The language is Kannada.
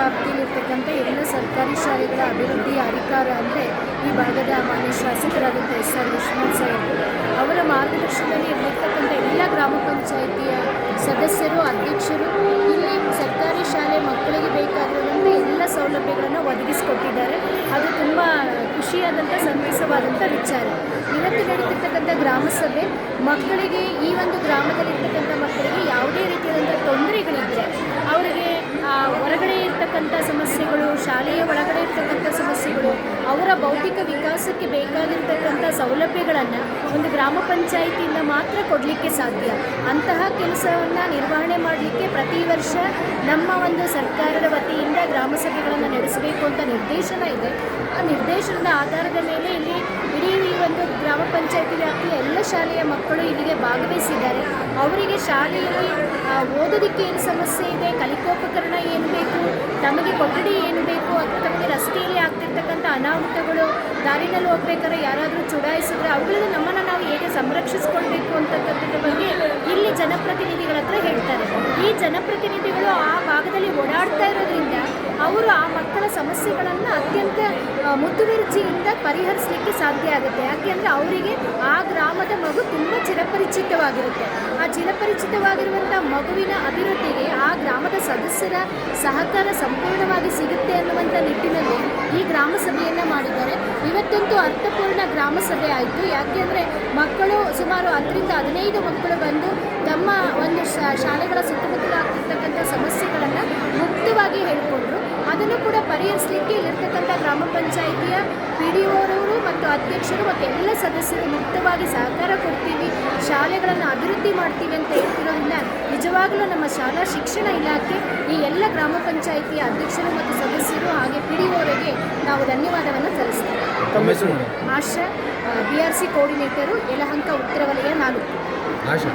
ವ್ಯಾಪ್ತಿಯಲ್ಲಿರ್ತಕ್ಕಂಥ ಎಲ್ಲ ಸರ್ಕಾರಿ ಶಾಲೆಗಳ ಅಭಿವೃದ್ಧಿಯ ಅಧಿಕಾರ ಅಂದರೆ ಈ ಭಾಗದ ಮಾನ್ಯ ಶಾಸಕರಾದಂಥ SR ವಿಶ್ವನಾಥ್ ಸಾಹೇಬರು ಅವರ ಮಾರ್ಗದರ್ಶನದಲ್ಲಿ ಇರತಕ್ಕಂಥ ಎಲ್ಲ ಗ್ರಾಮ ಪಂಚಾಯಿತಿಯ ಸದಸ್ಯರು, ಅಧ್ಯಕ್ಷರು ಇಲ್ಲಿ ಸರ್ಕಾರಿ ಶಾಲೆ ಮಕ್ಕಳಿಗೆ ಬೇಕಾಗಿರುವಂಥ ಎಲ್ಲ ಸೌಲಭ್ಯಗಳನ್ನು ಒದಗಿಸಿಕೊಟ್ಟಿದ್ದಾರೆ. ಅದು ತುಂಬ ಖುಷಿಯಾದಂಥ ಸಂತಸವಾದಂಥ ವಿಚಾರ. ಇವತ್ತು ನಡೀತಿರ್ತಕ್ಕಂಥ ಗ್ರಾಮ ಸಭೆ ಮಕ್ಕಳಿಗೆ, ಈ ಒಂದು ಗ್ರಾಮದಲ್ಲಿರ್ತಕ್ಕಂಥ ಮಕ್ಕಳಿಗೆ ಯಾವುದೇ ರೀತಿಯಾದಂಥ ತೊಂದರೆಗಳಿದ್ದರೆ ಅವರಿಗೆ ಹೊರಗಡೆ ಇರ್ತಕ್ಕಂಥ ಸಮಸ್ಯೆಗಳು, ಶಾಲೆಯ ಒಳಗಡೆ ಇರ್ತಕ್ಕಂಥ ಸಮಸ್ಯೆಗಳು, ಅವರ ಬೌದ್ಧಿಕ ವಿಕಾಸಕ್ಕೆ ಬೇಕಾಗಿರ್ತಕ್ಕಂಥ ಸೌಲಭ್ಯಗಳನ್ನು ಒಂದು ಗ್ರಾಮ ಪಂಚಾಯಿತಿಯಿಂದ ಮಾತ್ರ ಕೊಡಲಿಕ್ಕೆ ಸಾಧ್ಯ. ಅಂತಹ ಕೆಲಸವನ್ನು ನಿರ್ವಹಣೆ ಮಾಡಲಿಕ್ಕೆ ಪ್ರತಿ ವರ್ಷ ನಮ್ಮ ಒಂದು ಸರ್ಕಾರದ ವತಿಯಿಂದ ಗ್ರಾಮ ಸಭೆಗಳನ್ನು ನಡೆಸಬೇಕು ಅಂತ ನಿರ್ದೇಶನ ಇದೆ. ಆ ನಿರ್ದೇಶನದ ಆಧಾರದ ಮೇಲೆ ಇಲ್ಲಿ ಇಡೀ ಈ ಒಂದು ಗ್ರಾಮ ಪಂಚಾಯಿತಿ ವ್ಯಾಪ್ತಿಯ ಎಲ್ಲ ಶಾಲೆಯ ಮಕ್ಕಳು ಇಲ್ಲಿಗೆ ಭಾಗವಹಿಸಿದ್ದಾರೆ. ಅವರಿಗೆ ಶಾಲೆಯಲ್ಲಿ ಓದೋದಕ್ಕೆ ಏನು ಸಮಸ್ಯೆ ಇದೆ, ಕಲಿಕೋಪಕರಣ ಏನು ಬೇಕು, ತಮಗೆ ಕೊಠಡಿ ಏನು ಬೇಕು, ಅಥವಾ ತಮಗೆ ರಸ್ತೆಯಲ್ಲಿ ಆಗ್ತಿರ್ತಕ್ಕಂಥ ಅನಾಹುತಗಳು, ದಾರಿನಲ್ಲಿ ಹೋಗ್ಬೇಕಾದ್ರೆ ಯಾರಾದರೂ ಚುಡಾಯಿಸಿದ್ರೆ ಅವುಗಳನ್ನು ನಮ್ಮನ್ನು ನಾವು ಹೇಗೆ ಸಂರಕ್ಷಿಸ್ಕೊಳ್ಬೇಕು ಅಂತಕ್ಕಂಥದ್ರ ಬಗ್ಗೆ ಇಲ್ಲಿ ಜನಪ್ರತಿನಿಧಿಗಳ ಹತ್ರ ಹೇಳ್ತಾರೆ. ಈ ಜನಪ್ರತಿನಿಧಿಗಳು ಆ ಭಾಗದಲ್ಲಿ ಓಡಾಡ್ತಾ ಇರೋದ್ರಿಂದ ಅವರು ಆ ಮಕ್ಕಳ ಸಮಸ್ಯೆಗಳನ್ನು ಅತ್ಯಂತ ಮುತುವರ್ಜಿಯಿಂದ ಪರಿಹರಿಸಲಿಕ್ಕೆ ಸಾಧ್ಯ ಆಗುತ್ತೆ. ಯಾಕೆಂದರೆ ಅವರಿಗೆ ಆ ಗ್ರಾಮದ ಮಗು ತುಂಬ ಚಿರಪರಿಚಿತವಾಗಿರುತ್ತೆ. ಆ ಚಿರಪರಿಚಿತವಾಗಿರುವಂಥ ಮಗುವಿನ ಅಭಿವೃದ್ಧಿಗೆ ಆ ಗ್ರಾಮದ ಸದಸ್ಯರ ಸಹಕಾರ ಸಂಪೂರ್ಣವಾಗಿ ಸಿಗುತ್ತೆ ಅನ್ನುವಂಥ ನಿಟ್ಟಿನಲ್ಲಿ ಈ ಗ್ರಾಮ ಸಭೆಯನ್ನು ಮಾಡಿದ್ದಾರೆ. ಇವತ್ತಂತೂ ಅರ್ಥಪೂರ್ಣ ಗ್ರಾಮ ಸಭೆ ಆಯಿತು. ಯಾಕೆಂದರೆ ಮಕ್ಕಳು ಸುಮಾರು 10-15 ಮಕ್ಕಳು ಬಂದು ತಮ್ಮ ಒಂದು ಶಾಲೆಗಳ ಸುತ್ತಮುತ್ತಲ ಆಗ್ತಿರ್ತಕ್ಕಂಥ ಸಮಸ್ಯೆಗಳನ್ನು ಮುಕ್ತವಾಗಿ ಹೇಳಿಕೊಂಡ್ರು. ಅದನ್ನು ಕೂಡ ಪರಿಹರಿಸಲಿಕ್ಕೆ ಇಲ್ಲಿರ್ತಕ್ಕಂಥ ಗ್ರಾಮ ಪಂಚಾಯಿತಿಯ PDOರವರು ಮತ್ತು ಅಧ್ಯಕ್ಷರು ಮತ್ತು ಎಲ್ಲ ಸದಸ್ಯರು ಮುಕ್ತವಾಗಿ ಸಹಕಾರ ಕೊಡ್ತೀವಿ, ಶಾಲೆಗಳನ್ನು ಅಭಿವೃದ್ಧಿ ಮಾಡ್ತೀವಿ ಅಂತ ಹೇಳ್ತಿರೋದ್ರಿಂದ ನಿಜವಾಗಲೂ ನಮ್ಮ ಶಾಲಾ ಶಿಕ್ಷಣ ಇಲಾಖೆ ಈ ಎಲ್ಲ ಗ್ರಾಮ ಪಂಚಾಯಿತಿಯ ಅಧ್ಯಕ್ಷರು ಮತ್ತು ಸದಸ್ಯರು ಹಾಗೆ PDOರಿಗೆ ನಾವು ಧನ್ಯವಾದವನ್ನು ಸಲ್ಲಿಸ್ತೇವೆ. ತಮ್ಮ ಹೆಸರು? ಆಶಾ, BRC ಕೋಆರ್ಡಿನೇಟರು, ಯಲಹಂಕ ಉತ್ತರ ವಲಯ 4. ಆಶಾ.